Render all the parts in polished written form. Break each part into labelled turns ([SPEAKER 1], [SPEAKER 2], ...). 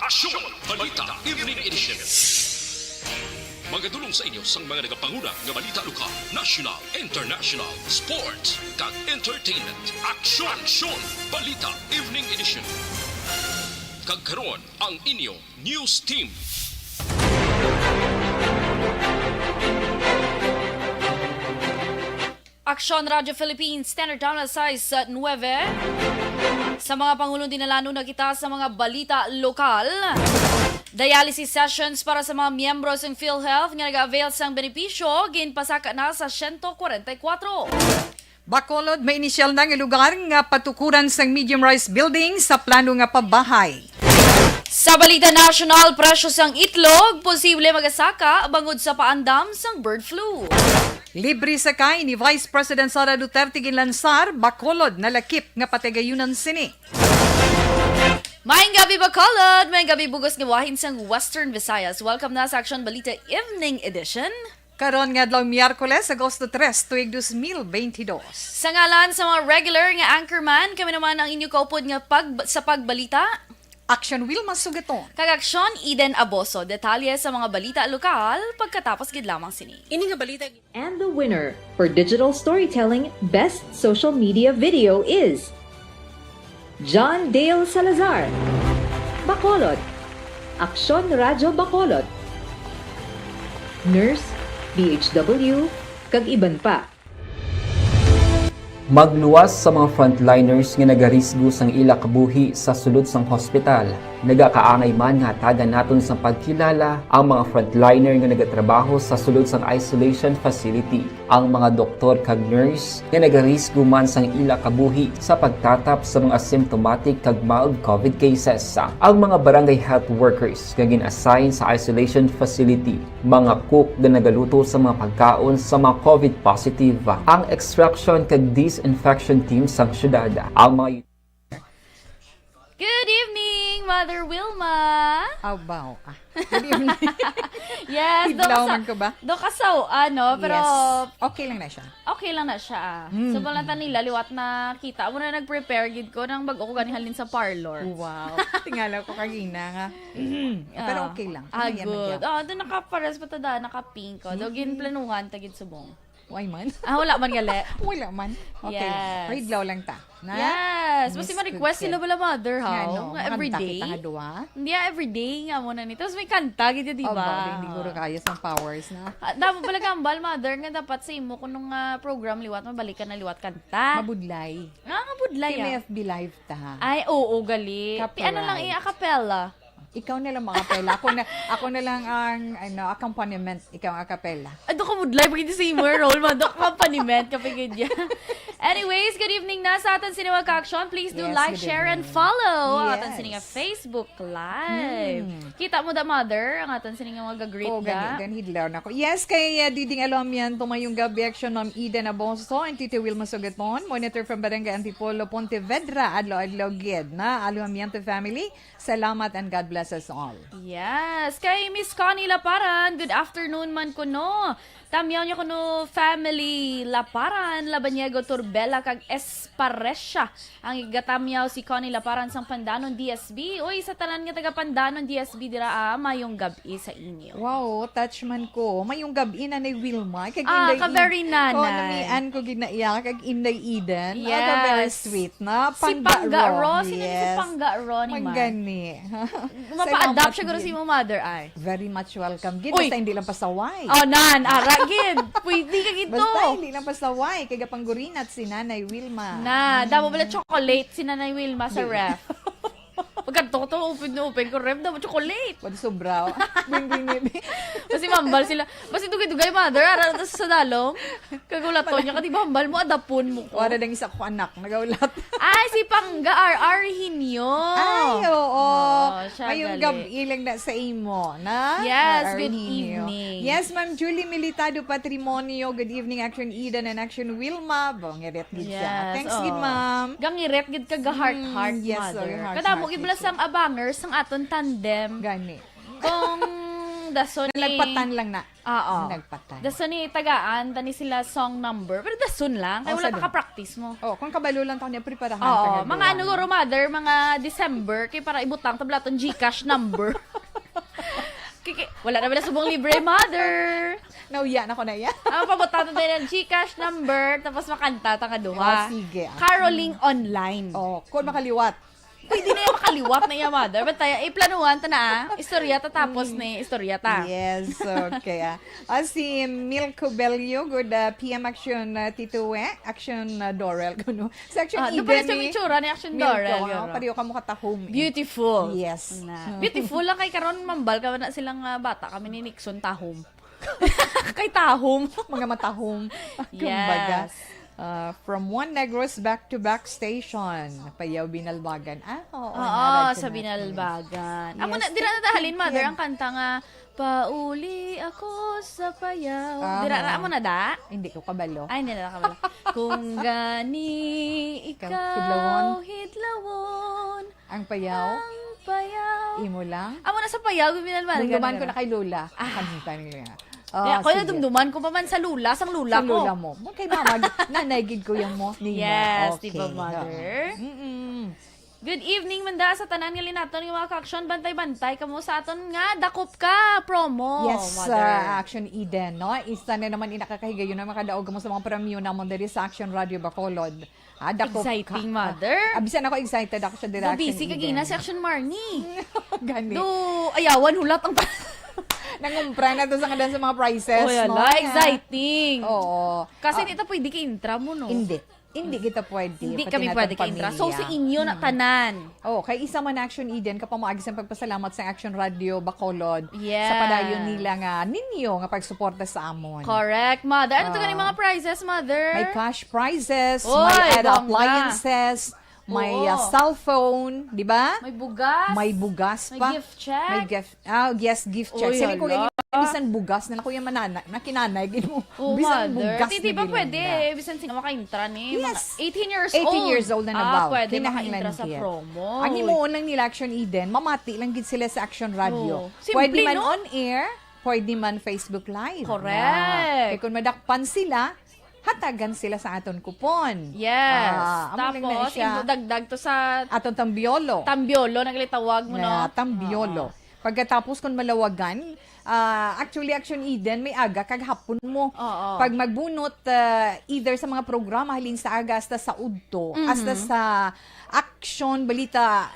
[SPEAKER 1] Aksyon! Balita Evening Edition. Magadulong sa inyo sang mga nagapanguna nga balita lokal, national, international, sports, kag entertainment. Aksyon! Balita Evening Edition. Kag karon ang inyo news team.
[SPEAKER 2] Aksyon Radio Philippines, Standard Time na size 9. Sa mga Pangulong dinalano na kita sa mga balita lokal. Dialysis sessions para sa mga miyembro ng PhilHealth nga nag-avail sang benepisyo, ginpasaka na sa 144.
[SPEAKER 3] Bacolod, may inisyal na nga lugar nga patukuran sang medium-rise building sa plano nga pabahay.
[SPEAKER 2] Sa Balita National, presyo sang itlog, posible magasaka bangod sa paandam sang bird flu.
[SPEAKER 3] Libre sakay ni Vice President Sara Duterte ginlansar, Bacolod na lakip nga patigayunan sini.
[SPEAKER 2] Maayong gabi Bacolod, maayong gabi bugos nga wahin sang Western Visayas. Welcome na sa Aksyon Balita Evening Edition.
[SPEAKER 3] Karon nga adlaw Miyerkules, Agosto 3, tuig 2022.
[SPEAKER 2] Sa ngalan sa mga regular nga anchorman, kami naman ang inyo kaupod nga sa pagbalita.
[SPEAKER 3] Aksyon Wilma Sugaton.
[SPEAKER 2] Kag Aksyon Eden Aboso, detalye sa mga balita lokal pagkatapos gid lamang sini.
[SPEAKER 4] Ini nga balita. And the winner for Digital Storytelling Best Social Media Video is John Dale Salazar, Bacolod, Aksyon Radyo Bacolod, Nurse, BHW, kag iban pa.
[SPEAKER 5] Magluwas sa mga frontliners nga nagarisgo sang ila kabuhi sa sulod sang hospital. Nagakaangay man nga tagan naton sa pagkilala ang mga frontliner nga nagatrabaho sa sulod sang isolation facility. Ang mga doktor kag nurse nga nagarisgo man sang ila kabuhi sa pagtatap sa mga asymptomatic kag mild COVID cases. Ang mga barangay health workers nga gin-assign sa isolation facility, mga cook nga nagaluto sa mga pagkaon sa mga COVID positive. Ang extraction kag disinfection team sang syudad. Ang mga
[SPEAKER 2] Good evening, Mother Wilma.
[SPEAKER 3] Abaw. Good evening.
[SPEAKER 2] Yes,
[SPEAKER 3] Idlaw man ko ba?
[SPEAKER 2] do kasaw, pero
[SPEAKER 3] Yes. Okay lang na siya.
[SPEAKER 2] okay lang na siya. So, balanta nila, liwat na kita mo na nag-prepare gid ko ng bago ko ganihalin sa parlor.
[SPEAKER 3] Wow. Tingala ko kagina nga. Pero okay lang.
[SPEAKER 2] Good. Doon nakapares pa tada, naka-pink ko. Do ginplanuhan tagid subong.
[SPEAKER 3] Why man?
[SPEAKER 2] Wala man gali.
[SPEAKER 3] Wala man. Okay.
[SPEAKER 2] Yes.
[SPEAKER 3] Idlaw lang ta. Na?
[SPEAKER 2] Yes. Basta ma-request sila bala mother, ha? Nga everyday.
[SPEAKER 3] Kita nga duwa.
[SPEAKER 2] Hindi, everyday nga muna nito. Tapos may kanta, gito, di ba?
[SPEAKER 3] Hindi ko kaya sa powers na.
[SPEAKER 2] Dapat pala gambal, mother, nga dapat sa imo kung nung program liwat, mabalikan na liwat kanta.
[SPEAKER 3] Mabudlay.
[SPEAKER 2] Mabudlay,
[SPEAKER 3] May FB live ta ha.
[SPEAKER 2] Ay, oo, gali. Ano lang, i-acapella.
[SPEAKER 3] Ikaw na lang makapela. Ako na lang ang accompaniment. Ikaw ang acapella.
[SPEAKER 2] Ado ka mudlay, pag hindi sa imo role, mado accompaniment, kapag ganyan. Anyways, good evening na sa atin sinimag ka-aksyon. Please do
[SPEAKER 3] Yes,
[SPEAKER 2] like,
[SPEAKER 3] good
[SPEAKER 2] share, and
[SPEAKER 3] evening.
[SPEAKER 2] follow ang
[SPEAKER 3] Yes.
[SPEAKER 2] atin sininga Facebook Live. Kita mo da, mother, ang atin sininga mag-greet
[SPEAKER 3] Gani hidlaw na ko. Yes, kay Diding Alomian, tumayong gabi action ng Eden Aboso, and Tito Wilma Sugaton, monitor from Barangay Antipolo, Pontevedra, adlaw gid na Alomian family. Salamat and God bless us all.
[SPEAKER 2] Yes, kay Miss Connie Laparan, good afternoon man ko no. Tamyaw niyo ko no family Laparan, Labanyego, Turbela, kag Esparesya. Ang igatamyaw si Connie Laparan sang Pandanon DSB. Uy, sa tanan nga taga Pandanon DSB dira mayong gabi sa inyo.
[SPEAKER 3] Wow, touch man ko. Mayong gabi na ni Wilma. Kag
[SPEAKER 2] ka very nanay.
[SPEAKER 3] namian ko ginaiyak, kag Inday Eden.
[SPEAKER 2] Yes.
[SPEAKER 3] Ka very sweet na.
[SPEAKER 2] Si Pangga-ro, sino si Pangga-ro ni Ma?
[SPEAKER 3] Magani.
[SPEAKER 2] Mapa-adapt siya guro si mo mother ay.
[SPEAKER 3] Very much welcome. Gid,
[SPEAKER 2] Uy.
[SPEAKER 3] basta hindi lang pasaway.
[SPEAKER 2] Oh, aragin. Pwede ka gito.
[SPEAKER 3] Basta hindi lang pasaway. Kaya panggurinat si Nanay Wilma.
[SPEAKER 2] Damo pala chocolate si Nanay Wilma sa ref. Pagka to open ko ref, damo chocolate.
[SPEAKER 3] Pwede sobraw. Bing.
[SPEAKER 2] Kasi mambal sila. Basta dugay-dugay, mother. Araw sa dalong. Kagulat to niya. Kati mambal mo, adapon mo ko.
[SPEAKER 3] Wala nang isa ko anak. Nagaulat.
[SPEAKER 2] Ay, si Pangga R.R. Hinyo.
[SPEAKER 3] Ay, oo.
[SPEAKER 2] Siya
[SPEAKER 3] Ngayong
[SPEAKER 2] gali.
[SPEAKER 3] gabi lang na sa imo, na?
[SPEAKER 2] Yes,
[SPEAKER 3] Ar-
[SPEAKER 2] good
[SPEAKER 3] Arhinio.
[SPEAKER 2] evening.
[SPEAKER 3] Yes, Ma'am Julie Militado Patrimonio. Good evening, Action Eden and Action Wilma. Bongiret gid siya. Thanks, gid, Ma'am.
[SPEAKER 2] Gangiret, gid ka ga-heart-heart,
[SPEAKER 3] yes,
[SPEAKER 2] mother.
[SPEAKER 3] heart-heart
[SPEAKER 2] Kadamo,
[SPEAKER 3] gid
[SPEAKER 2] gid bala
[SPEAKER 3] siya.
[SPEAKER 2] sang abangers, sang aton tandem.
[SPEAKER 3] Gani.
[SPEAKER 2] Kung dason ni...
[SPEAKER 3] Nalagpatan lang na.
[SPEAKER 2] Oo.
[SPEAKER 3] Nagpatan.
[SPEAKER 2] Dason ni tagaan, tani sila song number. Pero dason lang. Kaya
[SPEAKER 3] Oh,
[SPEAKER 2] wala
[SPEAKER 3] sa
[SPEAKER 2] pa ka-practice mo.
[SPEAKER 3] Oh, kung kabalo lang tayo niya, preparahan
[SPEAKER 2] Oo. Mga ano guro, mother, mga December, kay para ibutang tablaton Gcash number. Wala na ba na subong libre, mother?
[SPEAKER 3] Nauya na ko na yan.
[SPEAKER 2] Pabutang tayo ng Gcash number, tapos makanta ta kaduha.
[SPEAKER 3] Sige.
[SPEAKER 2] Caroling online.
[SPEAKER 3] Oh, kung makaliwat.
[SPEAKER 2] Pwede na yung makaliwat na yung mother. Ba't tayo, planuhan ta na istorya ta tapos ni istorya ta.
[SPEAKER 3] Yes, okay. Si Milko Belio, good PM Action Tituwe, Action Dorel. Kuno. Sa Action
[SPEAKER 2] Doon
[SPEAKER 3] Eden
[SPEAKER 2] pa rin sa itsura ni Action Dorel.
[SPEAKER 3] Pariyo ka mo katahom.
[SPEAKER 2] Beautiful.
[SPEAKER 3] Yes.
[SPEAKER 2] Beautiful lang kay karon mambal ka na silang bata kami ni Nixon tahom. Kay tahom.
[SPEAKER 3] Mga matahom.
[SPEAKER 2] Yes.
[SPEAKER 3] From One Negros back to back station. Payaw Binalbagan. Oo.
[SPEAKER 2] Sa Binalbagan. Amo na,
[SPEAKER 3] Yes,
[SPEAKER 2] dira na tahalin, mother,
[SPEAKER 3] yan.
[SPEAKER 2] ang kanta nga, pauli ako sa payaw. Dira na, amo na da?
[SPEAKER 3] Hindi ko kabalo.
[SPEAKER 2] Ay, hindi na kabala. Kung gani ikaw, hidlawon,
[SPEAKER 3] Ang payaw,
[SPEAKER 2] ang payaw.
[SPEAKER 3] imo lang.
[SPEAKER 2] Amo na sa payaw, Binalbagan.
[SPEAKER 3] Dumduman ko na kay Lola. Kanita niya.
[SPEAKER 2] Ako na dumduman ko pa man sa lula, sang lula
[SPEAKER 3] Sa
[SPEAKER 2] ko.
[SPEAKER 3] Lola mo. Kay mama, nanay-gid ko yung mo.
[SPEAKER 2] Yes,
[SPEAKER 3] Okay.
[SPEAKER 2] diba, mother?
[SPEAKER 3] Mm-mm.
[SPEAKER 2] Good evening, manda sa tanan nga linaton yung mga ka-aksyon. Bantay-bantay kamo sa aton nga. Dakop ka, promo,
[SPEAKER 3] Yes,
[SPEAKER 2] mother.
[SPEAKER 3] Action Eden, no? Isa na naman inakakahiga yun na makadaog mo sa mga premyo namon diri sa Action Radio Bacolod. Dakop
[SPEAKER 2] Exciting,
[SPEAKER 3] ka.
[SPEAKER 2] mother.
[SPEAKER 3] Abisan ako excited ako sa dire
[SPEAKER 2] Do
[SPEAKER 3] Action
[SPEAKER 2] busy ka
[SPEAKER 3] Eden.
[SPEAKER 2] gina si Action Marnie.
[SPEAKER 3] Gani.
[SPEAKER 2] Do, ayawan, hulat ang...
[SPEAKER 3] Nangumpra na to sa kadan sa mga prices,
[SPEAKER 2] Oh,
[SPEAKER 3] no?
[SPEAKER 2] yala, exciting.
[SPEAKER 3] Oo.
[SPEAKER 2] Kasi dito pwede ka-intra mo, no?
[SPEAKER 3] Hindi kita pwede.
[SPEAKER 2] Hindi
[SPEAKER 3] pati
[SPEAKER 2] kami
[SPEAKER 3] natong
[SPEAKER 2] pwede ka-intra. So,
[SPEAKER 3] pamilya.
[SPEAKER 2] sa inyo na tanan.
[SPEAKER 3] Kay isa man Action Eden, kapamaagis ang pagpasalamat sa Action Radio Bacolod
[SPEAKER 2] Yes.
[SPEAKER 3] sa padayon nila nga ninyo nga pagsuporta sa amon.
[SPEAKER 2] Correct, mother. Ano to ganing mga prizes, mother?
[SPEAKER 3] May cash prizes,
[SPEAKER 2] Oy,
[SPEAKER 3] may
[SPEAKER 2] bongga.
[SPEAKER 3] appliances, may
[SPEAKER 2] Oo.
[SPEAKER 3] cellphone, di ba?
[SPEAKER 2] May bugas.
[SPEAKER 3] May bugas
[SPEAKER 2] May
[SPEAKER 3] pa.
[SPEAKER 2] gift check.
[SPEAKER 3] May gift, gift check.
[SPEAKER 2] Oy,
[SPEAKER 3] Sili ko
[SPEAKER 2] hala.
[SPEAKER 3] bisan bugas na kuya manana, na kinanay, gino.
[SPEAKER 2] Oh,
[SPEAKER 3] bisan
[SPEAKER 2] mother.
[SPEAKER 3] bugas
[SPEAKER 2] Di ba
[SPEAKER 3] na
[SPEAKER 2] pwede?
[SPEAKER 3] ginunda.
[SPEAKER 2] Bisan sino maka-intra ni?
[SPEAKER 3] Yes.
[SPEAKER 2] Mga 18 years
[SPEAKER 3] 18
[SPEAKER 2] old.
[SPEAKER 3] years old na nabaw.
[SPEAKER 2] Pwede
[SPEAKER 3] Kinahanglan
[SPEAKER 2] maka-intra sa
[SPEAKER 3] gid.
[SPEAKER 2] promo.
[SPEAKER 3] Ang himuon lang nila Action Eden, mamati lang gid sila sa Action Radio.
[SPEAKER 2] Oh. Simple,
[SPEAKER 3] Pwede man
[SPEAKER 2] no?
[SPEAKER 3] on air, pwede man Facebook Live.
[SPEAKER 2] Correct.
[SPEAKER 3] Kaya kung madakpan sila, hatagan sila sa aton kupon.
[SPEAKER 2] Yes.
[SPEAKER 3] amo lang na
[SPEAKER 2] Tapos,
[SPEAKER 3] siya.
[SPEAKER 2] dagdag to sa
[SPEAKER 3] Aton tambiolo.
[SPEAKER 2] tambiolo, naglitawag mo, no?
[SPEAKER 3] Tambiolo. Pagkatapos kung malawagan, actually Action Eden, may aga kag hapon mo.
[SPEAKER 2] Oo.
[SPEAKER 3] Pag magbunot, either sa mga programa, halin sa aga, hasta sa udto,
[SPEAKER 2] Mm-hmm.
[SPEAKER 3] hasta sa Action, Balita,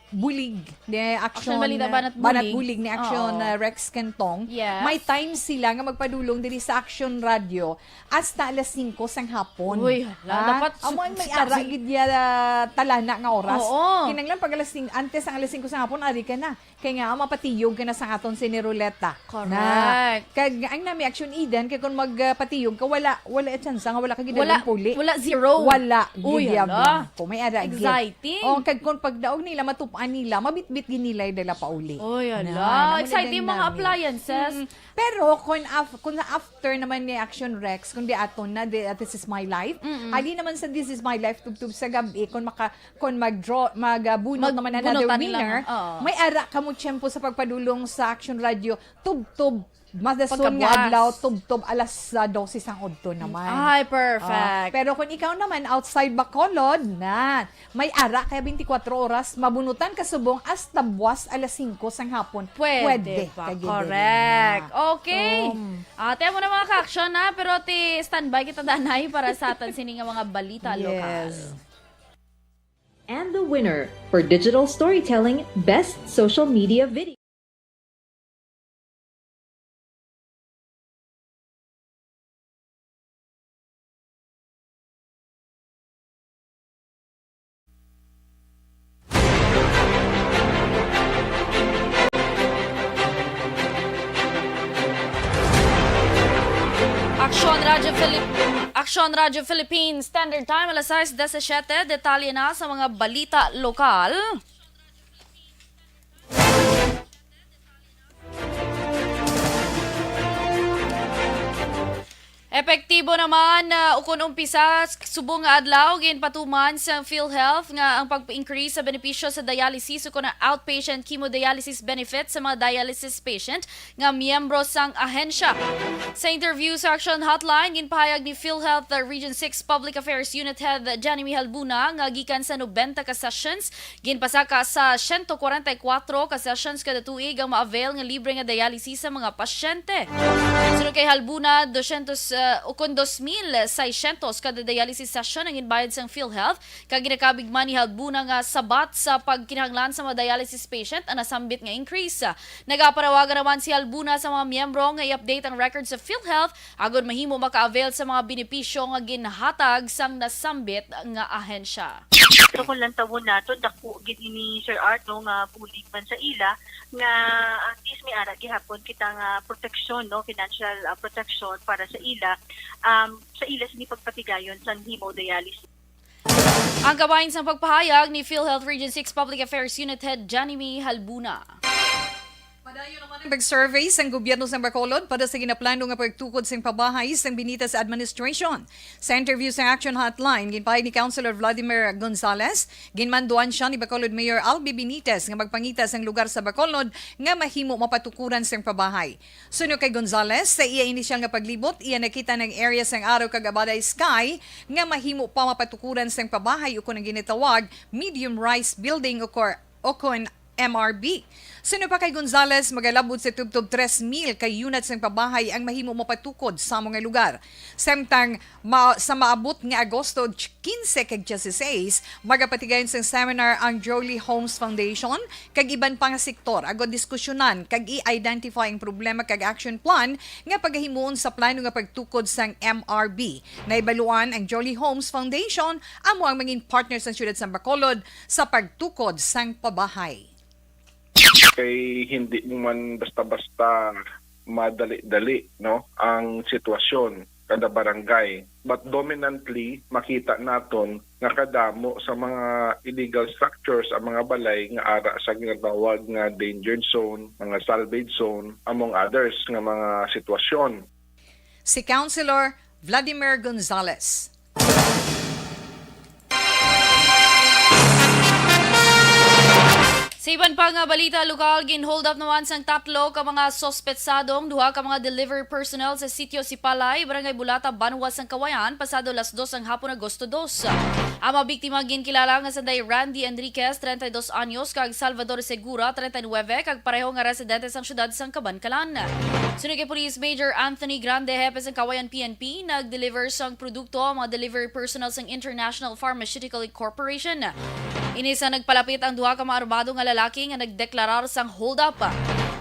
[SPEAKER 3] Bulig, ni Action,
[SPEAKER 2] Action Balita, Banat
[SPEAKER 3] Bulig, ni Action
[SPEAKER 2] Oo.
[SPEAKER 3] Rex Kentong.
[SPEAKER 2] Yes.
[SPEAKER 3] May time sila nga magpadulong diri sa Action Radio hasta alas 5 sang hapon.
[SPEAKER 2] Uy, hala, dapat
[SPEAKER 3] Amo ang may ara gid ya talana nga oras.
[SPEAKER 2] Oo.
[SPEAKER 3] Kinanglan pag alas 5, antes ang alas 5 sa hapon ari ka na. Kaya nga mapatiyog ka na sa aton si Niruleta.
[SPEAKER 2] Correct.
[SPEAKER 3] Na, kag ang nami Action Eden kay kung magpatiyog ka wala chance nga wala ka gid puli.
[SPEAKER 2] Wala, zero.
[SPEAKER 3] Wala
[SPEAKER 2] Uy,
[SPEAKER 3] gid
[SPEAKER 2] hala.
[SPEAKER 3] ko may ara gid.
[SPEAKER 2] Exciting.
[SPEAKER 3] O kag kung pagdaog nila matupaan nila mabitbit gid nila dala pa uli.
[SPEAKER 2] Uy,
[SPEAKER 3] Na,
[SPEAKER 2] ala. Exciting
[SPEAKER 3] namulidan
[SPEAKER 2] mga
[SPEAKER 3] namin.
[SPEAKER 2] appliances.
[SPEAKER 3] Pero kung after naman ni Action Rex, kung di aton na This Is My Life, ali naman sa This Is My Life tubtub sa gabi kung magbunot naman another
[SPEAKER 2] Magbunutan nila,
[SPEAKER 3] winner,
[SPEAKER 2] oo.
[SPEAKER 3] may ara ka mo tiyempo sa pagpadulong sa Action Radio tubtub madason nga
[SPEAKER 2] Pagkabuas.
[SPEAKER 3] adlaw tubtub alas 12 sang udto naman.
[SPEAKER 2] Ay, perfect.
[SPEAKER 3] Pero kung ikaw naman outside Bacolod, na may ara kaya 24 oras mabunutan ka subong hasta buwas alas 5 sang hapon.
[SPEAKER 2] Pwede pa.
[SPEAKER 3] Kagid
[SPEAKER 2] Correct.
[SPEAKER 3] na.
[SPEAKER 2] Okay. Ate mo na mga ka-action, ha? Pero ti standby kita danay para sa atin sini nga mga balita lokal.
[SPEAKER 3] Yes.
[SPEAKER 4] And the winner for Digital Storytelling Best Social Media Video.
[SPEAKER 2] Aksyon Radio Philippines Standard Time alas 6:17. Detalye na sa mga balita lokal. Epektibo Ibo naman ukon umpisa subong nga adlaw gin patuman sa PhilHealth nga ang pag-increase sa benepisyo sa dialysis ukon na outpatient chemodialysis benefit sa mga dialysis patient nga miyembro sang ahensya. Sa interview sa Aksyon Hotline ginpahayag ni PhilHealth Region 6 Public Affairs Unit Head Johnny Halbuna nga gikan sa 90 ka sessions ginpasaka sa 144 ka sessions kada tuig ang ma-avail nga libre nga dialysis sa mga pasyente. Sunod kay Halbuna 2,600 kada dialysis session ang inbayad sang PhilHealth kag ginakabigman ni Halbuna nga sabat sa pagkinahanglan sa mga dialysis patient ang nasambit nga increase. Nagaparawagan naman si Halbuna sa mga miyembro nga i-update ang records sa PhilHealth agud mahimo maka-avail sa mga benepisyo nga ginhatag sang nasambit nga ahensya.
[SPEAKER 6] So kung lang tawon nato dako gid ni Sir Arto nga pulig man sa ila nga at least may ara gihapon kita nga protection no financial protection para sa ila sa pagpatigayon sa hemodialysis.
[SPEAKER 2] Ang kabahin sa pagpahayag ni PhilHealth Region 6 Public Affairs Unit Head Johnny Halbuna.
[SPEAKER 3] Padayon naman ang pag-survey sa gobyerno sa Bacolod para sa ginaplano nga pagtukod sa pabahay sa Binitas Administration. Sa interview sa Action Hotline, ginpahayag ni Councilor Vladimir Gonzales, ginmanduan siya ni Bacolod Mayor Albi Benitez nga magpangita sa lugar sa Bacolod nga mahimo mapatukuran sa pabahay. Suno kay Gonzales, sa iya inisyal nga paglibot, iya nakita ng area sang araw kag Abaday Sky nga mahimo pa mapatukuran sa pabahay o kung ang ginitawag medium-rise building o kung MRB. Sino pa kay Gonzales, magalabot sa tubtob 3,000 kay units ng pabahay ang mahimo mapatukod sa mga lugar. Samtang sa maabot nga Agosto 15 kag 16, magapatigayon sa seminar ang Jolie Homes Foundation kag iban pang sektor agod diskusyonan kag i-identify ang problema kag action plan nga paghimuon sa plano nga pagtukod sang MRB. Naibaluan ang Jolie Homes Foundation amo ang maging partner sa siyudad sa Bacolod sa pagtukod sang pabahay.
[SPEAKER 7] Kay hindi mo man basta-basta madali-dali no ang sitwasyon kada barangay, but dominantly makita naton nga kadamo sa mga illegal structures ang mga balay nga ara sa ginatawag nga danger zone, mga salvage zone among others nga mga sitwasyon.
[SPEAKER 3] Si Councilor Vladimir Gonzales.
[SPEAKER 2] Sa iban pa nga balita lokal, ginhold up naman sang 3 ka mga sospetsadong, 2 ka mga delivery personnel sa sitio Sipalay, Barangay Bulata, Banwas ang Kawayan, pasado las 2 ang hapon Agosto 2. Ang mga biktima ginkilala nga sa day Randy Enriquez, 32 anyos, kag Salvador Segura, 39, kag pareho nga residente sang syudad sang Kabankalan. Sunod kay Police Major Anthony Grande, hepe sang Kawayan PNP, nag-deliver sang produkto ang mga delivery personnel sang International Pharmaceutical Corporation. Inisa nagpalapit ang 2 ka mga armado nga lalaki nga nagdeklarar sang hold up.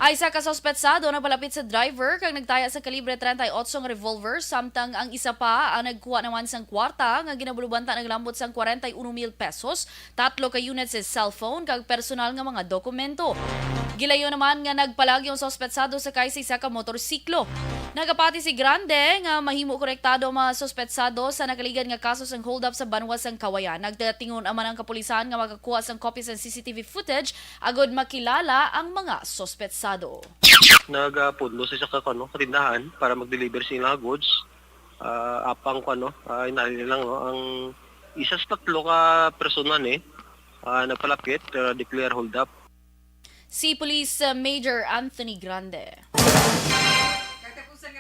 [SPEAKER 2] Ay sa kasospetsado nagpalapit sa driver kag nagtaya sa kalibre 38 nga revolver samtang ang isa pa ang nagkuha naman sang kwarta nga ginabulubanta naglambot sang 41,000 pesos, 3 ka units sa cellphone kag personal nga mga dokumento. Gilayo naman nga nagpalag yung sospetsado sa kay sa isa ka motorsiklo. Nagapati si Grande nga mahimo korektado ang mga sospetsado sa nakaligad nga kaso sang hold up sa Banwas sang Kawayan. Nagdatingon aman ang kapulisan nga makakuha sang copies ng CCTV footage agod makilala ang mga sospetsado.
[SPEAKER 8] Nagapudlo sa katindahan para mag-deliver sila goods. Apang inali lang ang isa sa 3 ka personan nagpalapit, declare hold up.
[SPEAKER 2] Si Police Major Anthony Grande.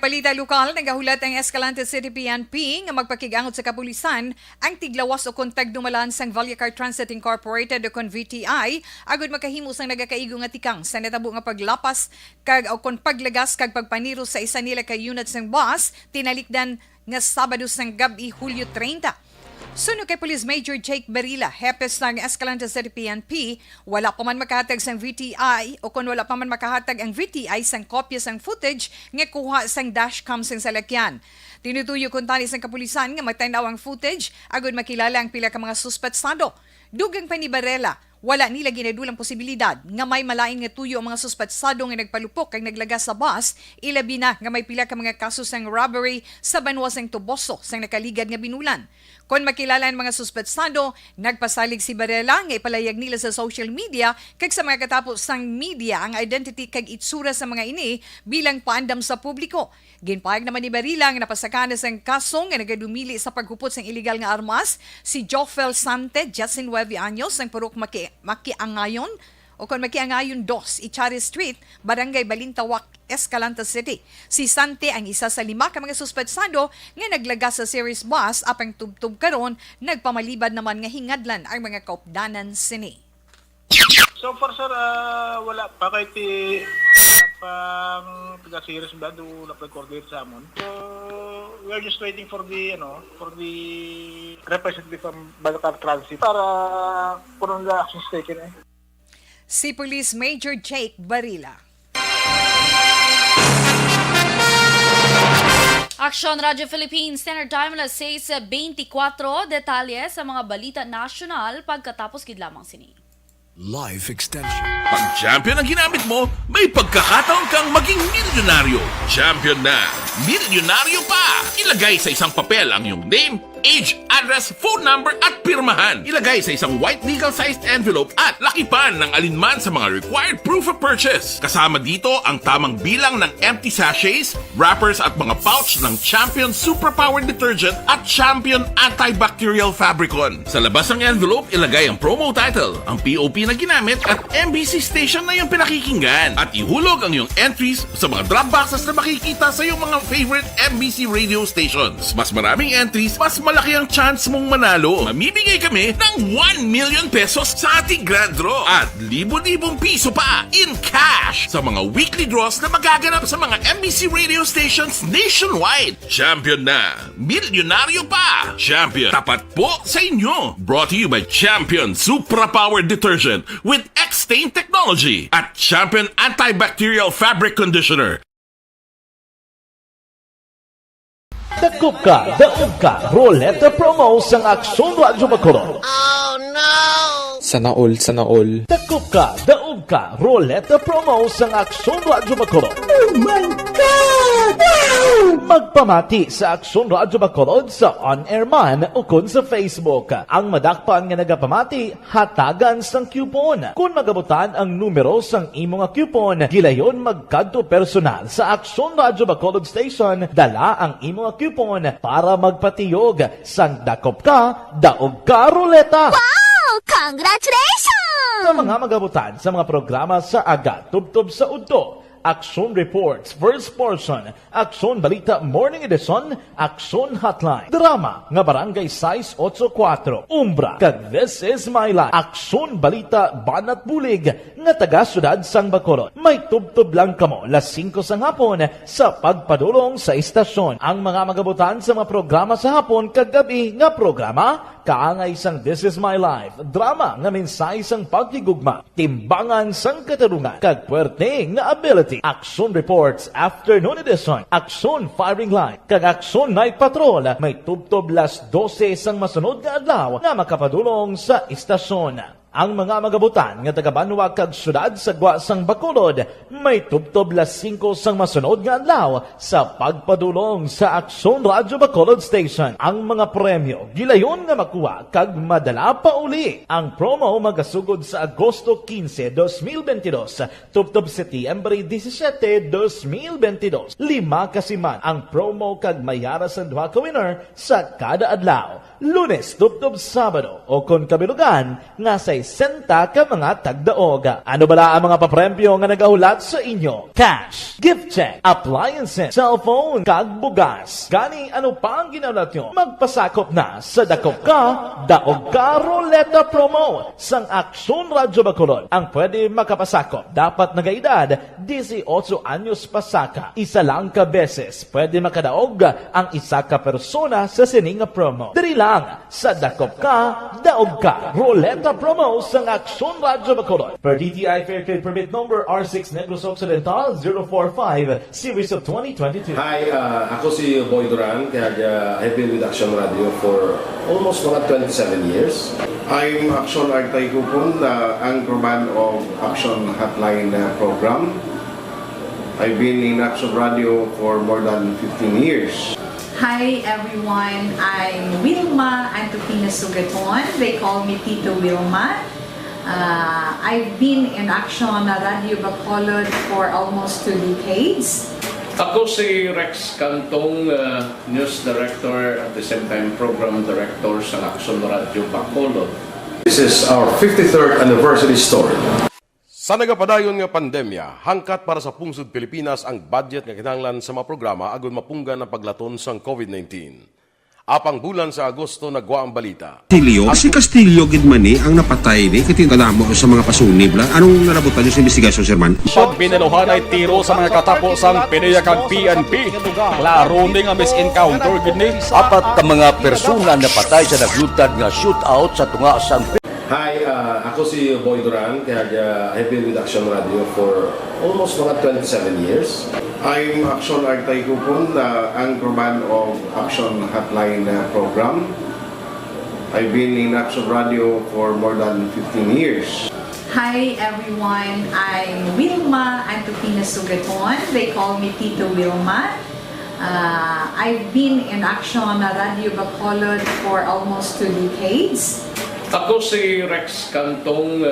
[SPEAKER 3] Balita lokal, nagahulat ang Escalante City PNP nga magpakigangot sa kapulisan ang tiglawas o kontag dumalan sang Vallecar Transit Incorporated o kon VTI agud makahimo sang nagakaigo nga tikang sa natabo nga paglapas kag o kon paglagas kag pagpaniro sa isa nila ka unit sang bus tinalikdan nga Sabado sang gabi Hulyo 30. Suno kay Police Major Jake Barila, hepes ng Escalante City PNP, wala pa man makahatag sang VTI o kung wala pa man makahatag ang VTI sang kopya sang footage nga kuha sang dashcam sang salakyan. Tinutuyo kung tanis ng kapulisan nga matanaw ang footage agud makilala ang pila ka mga suspetsado. Dugang pa ni Barela, Wala nila ginadulang posibilidad nga may malain nga tuyo ang mga suspetsado nga nagpalupok kag naglagas sa bus, ilabi na nga may pila ka mga kaso sang robbery sa banwasang Aboso sang nakaligad nga binulan. Kung makilala ang mga suspetsado, nagpasalig si Varela nga ipalayag nila sa social media kag sa mga katapos sang media ang identity kag itsura sa mga ini bilang paandam sa publiko. Ginpahayag naman ni Varela nga napasakana sang kaso nga nagadumili sa paghupot sang iligal nga armas si Jofel Sante, 19 anyos, ang purok Makiangayon o kung Makiangayon 2, Ichari Street, Barangay Balintawak, Escalante City. Si Sante ang isa sa 5 ka mga suspetsado nga naglagas sa series bus apang tubtub karon nagpamalibad naman nga hingadlan ang mga kaupdanan sini.
[SPEAKER 9] So far sir, wala pa kahit pang taga-series ba do na coordinate sa amon. So we are just waiting for the representative from Balita Transit para kung ano actions taken
[SPEAKER 3] Si Police Major Jake Barila.
[SPEAKER 2] Aksyon Radio Philippines Standard Time alas 6:24 detalye sa mga balita nasyonal pagkatapos gid lamang sini.
[SPEAKER 10] Life Extension.
[SPEAKER 1] Pag champion ang ginamit mo, may pagkakataon kang maging milyonaryo. Champion na, milyonaryo pa! Ilagay sa isang papel ang iyong name, age, address, phone number at pirmahan. Ilagay sa isang white legal-sized envelope at lakipan ng alinman sa mga required proof of purchase. Kasama dito ang tamang bilang ng empty sachets, wrappers at mga pouch ng Champion Superpower Detergent at Champion Antibacterial Fabricon. Sa labas ng envelope, ilagay ang promo title, ang POP na ginamit at MBC station na yung pinakikinggan. At ihulog ang iyong entries sa mga drop boxes na makikita sa iyong mga favorite MBC radio stations. Mas maraming entries, mas malaki ang chance mong manalo. Mamimigay kami ng 1 million pesos sa ating grand draw at libo-libong piso pa in cash sa mga weekly draws na magaganap sa mga MBC radio stations nationwide. Champion na, milyonaryo pa. Champion, tapat po sa inyo. Brought to you by Champion Superpower Detergent with X-Stain Technology at Champion Antibacterial Fabric Conditioner.
[SPEAKER 11] Dakop ka, daog ka, roleta promo sang Aksyon Radyo Bacolod.
[SPEAKER 10] Sana all.
[SPEAKER 11] Dakop ka, daog ka, roleta promo sang Aksyon Radyo Bacolod. Oh my God! Wow! Magpamati sa Aksyon Radyo Bacolod sa on-air man o kun sa Facebook. Ang madakpan nga nagapamati, hatagan sang coupon. Kung magabutan ang numero sang imong coupon, gilayon magkadto personal sa Aksyon Radyo Bacolod Station, dala ang imong coupon para magpatiyog sang dakop ka, daog ka, roleta.
[SPEAKER 12] Wow! Congratulations!
[SPEAKER 11] Sa mga magabutan sa mga programa sa Aga, Tubtob sa Udto, Aksyon Reports, First Portion, Aksyon Balita Morning Edition, Aksyon Hotline, Drama nga Barangay 684, Umbra, kag This Is My Life, Aksyon Balita Banat Bulig nga taga-syudad sang Bacolod. May tubtob lang kamo las 5 sang hapon sa pagpadulong sa istasyon. Ang mga magabutan sa mga programa sa hapon kag gabi nga programa kaangay sang This Is My Life, drama nga mensahe sang pagkigugma, timbangan sang katarungan, kag puwerte nga ability. Aksyon Reports Afternoon Edition, Aksyon Firing Line, kag Aksyon Night Patrol, may tubtob las 12 sang masunod nga adlaw nga makapadulong sa istasyon. Ang mga magabutan nga taga-Banwag kag syudad sa Gwa sang Bacolod, may tubtob las 5 sang masunod nga adlaw sa pagpadulong sa Aksyon Radyo Bacolod Station. Ang mga premyo gilayon nga makuha kag madala pa uli. Ang promo magasugod sa Agosto 15, 2022, tubtob Setyembre 17, 2022. 5 kasiman ang promo kag mayara sa 2 ka winner sa kada adlaw. Lunes, tubtob Sabado o kon kabilugan nga sa 60 ka mga tagdaog. Ano bala ang mga papremyo nga nagahulat sa inyo? Cash, gift check, appliances, cellphone, kag bugas. Gani ano pa ang ginahulat nyo? Magpasakop na sa Dakop Ka, Daog Ka Roleta Promo sang Aksyon Radyo Bacolod. Ang pwede makapasakop dapat nagaedad 18 anyos pasaka. Isa lang ka beses pwede makadaog ang isa ka persona sa sining promo. Dali lang sa Dakop Ka, Daog Ka Roleta Promo now sa Aksyon Radyo Bacolod. Per DTI Fair Trade Permit Number R6 Negros Occidental 045 Series of 2022.
[SPEAKER 13] Hi, ako si Boy Duran, kaya I've been with Aksyon Radio for almost mga 27 years. I'm Aksyon Artay Kupon, anchorman of Aksyon Hotline program. I've been in Aksyon Radio for more than 15 years.
[SPEAKER 14] Hi everyone, I'm Wilma Antopina Sugaton. They call me Tito Wilma. I've been in Aksyon Radio Bacolod for almost 2 decades.
[SPEAKER 15] Ako si Rex Cantong, News Director at the same time Program Director sa Aksyon Radio Bacolod.
[SPEAKER 13] This is our 53rd anniversary story.
[SPEAKER 16] Sa nagapadayon nga pandemya, hangkat para sa pungsod Pilipinas ang budget nga kinahanglan sa mga programa agon mapunggan ang paglaton sang COVID-19. Apang bulan sa Agosto nagwa ang balita.
[SPEAKER 17] Si Castillo gidmani ang napatay ni kitingalamo sa mga pasunib lang. Anong narabutan niyo sa investigasyon, Sir Man?
[SPEAKER 18] Pagbineluhan ay tiro sa mga katapos-ang PNP kag PNP. Klaro ni nga misencounter gid ni.
[SPEAKER 19] Apat ka mga persona napatay sa naglutad nga shootout sa tunga sang.
[SPEAKER 13] Hi, ako si Boy Duran, kaya I've been with Aksyon Radio for almost mga 27 years. I'm Aksyon Artay Kupon, anchorman of Aksyon Hotline program. I've been in Aksyon Radio for more than 15 years.
[SPEAKER 14] Hi everyone, I'm Wilma Antopina Sugaton. They call me Tito Wilma. I've been in Aksyon Radio Bacolod for almost 2 decades.
[SPEAKER 15] Ako si Rex Cantong,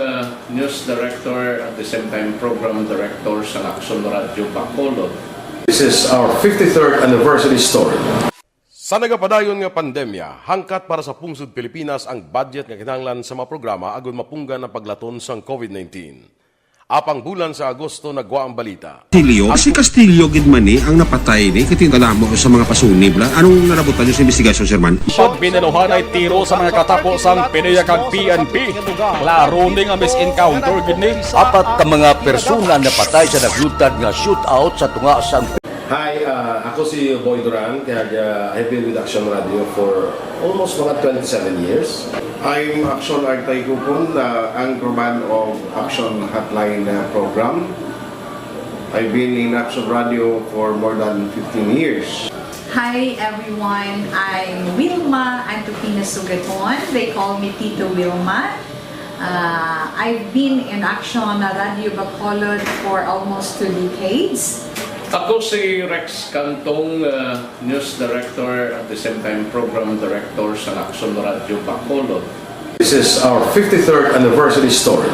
[SPEAKER 15] News Director at the same time Program Director sa Aksyon Radio Bacolod.
[SPEAKER 13] This is our 53rd anniversary story.
[SPEAKER 16] Sa nagapadayon nga pandemya, hangkat para sa pungsod Pilipinas ang budget nga kinahanglan sa mga programa agon mapunggan ang paglaton sang COVID-19. Apang bulan sa Agosto nagwa ang balita.
[SPEAKER 17] Si Castillo gidmani ang napatay ni kitingalamo sa mga pasunib lang. Anong narabutan niyo sa investigasyon, Sir Man?
[SPEAKER 18] Pagbineluhan ay tiro sa mga katapos-ang PNP kag PNP. Klaro ni nga misencounter gid ni.
[SPEAKER 19] Apat ka mga persona napatay sa naglutad nga shootout sa tunga sang.
[SPEAKER 13] Hi, ako si Boy Duran, kaya I've been with Aksyon Radio for almost mga 27 years. I'm Aksyon Artay Kupon, anchorman of Aksyon Hotline program. I've been in Aksyon Radio for more than 15 years.
[SPEAKER 14] Hi everyone, I'm Wilma Antopina Sugaton. They call me Tito Wilma. I've been in Aksyon Radio Bacolod for almost 2 decades.
[SPEAKER 15] Ako si Rex Cantong, News Director at the same time Program Director sa Aksyon Radio Bacolod.
[SPEAKER 13] This is our 53rd anniversary story.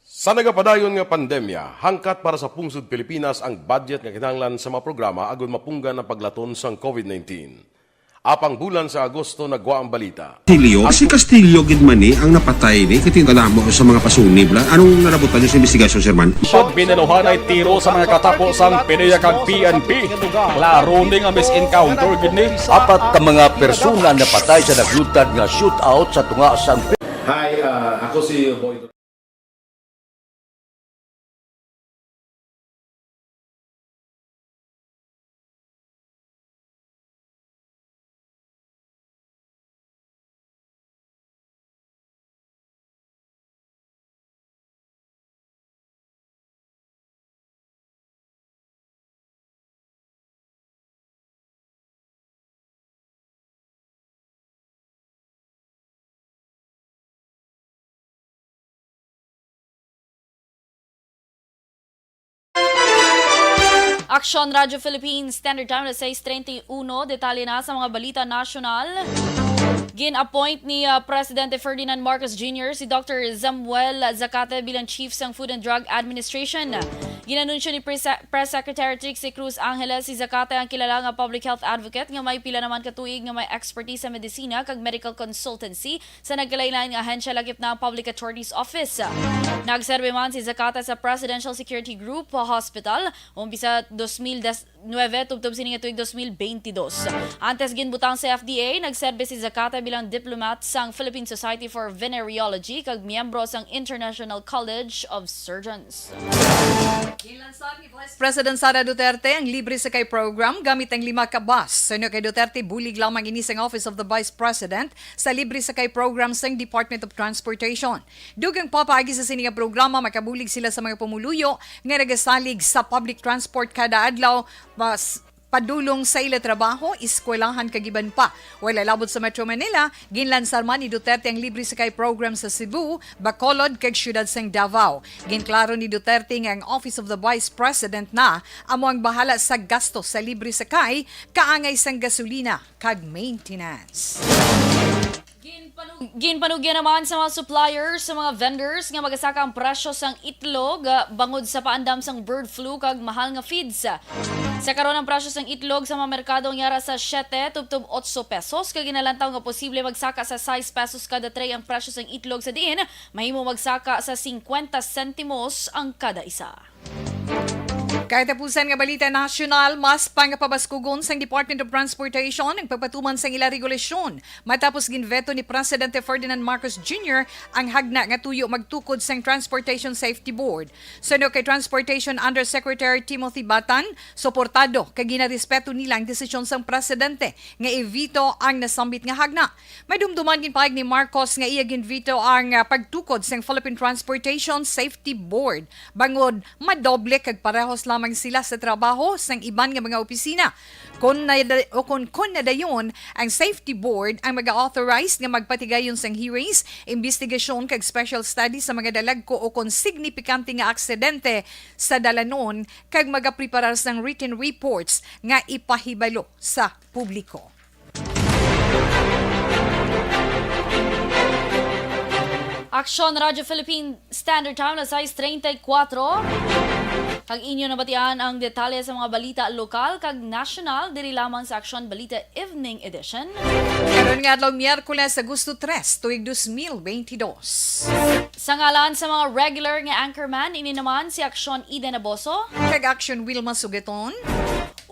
[SPEAKER 16] Sa nagapadayon nga pandemya, hangkat para sa pungsod Pilipinas ang budget nga kinahanglan sa mga programa agon mapunggan ang paglaton sang COVID-19. Apang bulan sa Agosto nagwa ang balita.
[SPEAKER 17] Si Castillo gidmani ang napatay ni kitingalamo sa mga pasunib lang. Anong narabutan niyo sa investigasyon, Sir Man?
[SPEAKER 18] Pagbineluhan ay tiro sa mga katapos-ang PNP kag PNP. Klaro ni nga misencounter gid ni.
[SPEAKER 19] Apat ka mga persona napatay sa naglutad nga shootout sa tunga sang.
[SPEAKER 13] Hi, ako si Boy.
[SPEAKER 2] Aksyon Radio Philippines, Standard Time na 6:31. Detalye na sa mga balita nasyonal. Gin-appoint ni Presidente Ferdinand Marcos Jr. si Dr. Samuel Zacate bilang Chief ng Food and Drug Administration. Ginanunsyo ni Press Secretary Trixie Cruz Angeles si Zacate ang kilala nga public health advocate nga may pila naman katuig nga may expertise sa medisina kag medical consultancy sa nagkalain-lain nga ahensya lagip na ang Public Attorney's Office. Nagserbe man si Zacate sa Presidential Security Group Hospital umpisa 2009 tubtob sini nga tuig 2022. Antes ginbutang sa FDA, nagserbe si Zacate ginakata bilang diplomat sang Philippine Society for Venereology kag miyembro sang International College of Surgeons.
[SPEAKER 3] President Sara Duterte ang libre sakay program gamit ang 5 ka bus. Sanyo kay Duterte, bulig lamang ini sang Office of the Vice President sa libre sakay program sang Department of Transportation. Dugang papaagi sa sininga programa, makabulig sila sa mga pumuluyo nga nagasalig sa public transport kada adlaw, padulong sa ila trabaho, eskwelahan kagiban pa. Wala labot sa Metro Manila, ginlansar man ni Duterte ang libre sakay program sa Cebu, Bacolod kag siyudad sang Davao. Ginklaro ni Duterte nga ang Office of the Vice President na amo ang bahala sa gasto sa libre sakay, kaangay sang gasolina kag maintenance.
[SPEAKER 2] Ginpanugyan naman sa mga suppliers, sa mga vendors nga magasaka ang presyo sang itlog bangod sa paandam sang bird flu kag mahal nga feeds. Sa karon ang presyo sang itlog sa mga merkado nyara sa 7 tubtob 8 pesos kag ginalantaw nga posible magsaka sa 6 pesos kada tray ang presyo sang itlog sa diin, mahimo magsaka sa 50 sentimos ang kada isa.
[SPEAKER 3] Kahit tapusan nga balita nasyonal, mas pangapabaskugon sang Department of Transportation ang pagpatuman sang ila regulasyon. Matapos ginveto ni Presidente Ferdinand Marcos Jr. ang hagna nga tuyo magtukod sang Transportation Safety Board. Suno kay Transportation Undersecretary Timothy Batan, suportado kay ginarespeto nila ang desisyon sang Presidente nga i-veto ang nasambit nga hagna. May dumduman ginpaig ni Marcos nga iya ginveto ang pagtukod sang Philippine Transportation Safety Board. Bangod madoble kag parehos lamang sila sa trabaho sang iban nga mga opisina. Kung nadayon, ang safety board ang mag-authorize nga magpatigayon sang hearings, investigasyon kag special studies sa mga dalagko o kung signifikante nga aksidente sa dalanon kag magapreparar sang written reports nga ipahibalo sa publiko.
[SPEAKER 2] Aksyon Radio Philippine Standard Time na 6:34. Kag inyo nabatian ang detalye sa mga balita lokal kag national diri lamang sa Aksyon Balita Evening Edition.
[SPEAKER 3] Karon nga adlaw Miyerkules, Agosto 3, tuig 2022.
[SPEAKER 2] Sa ngalan sa mga regular nga anchorman, ini naman si Aksyon Eden Aboso
[SPEAKER 3] kag Aksyon Wilma Sugaton.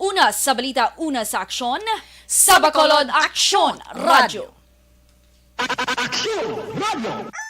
[SPEAKER 2] Una sa balita, una sa aksyon, sa Bacolod Aksyon Radio.
[SPEAKER 11] Aksyon Radio!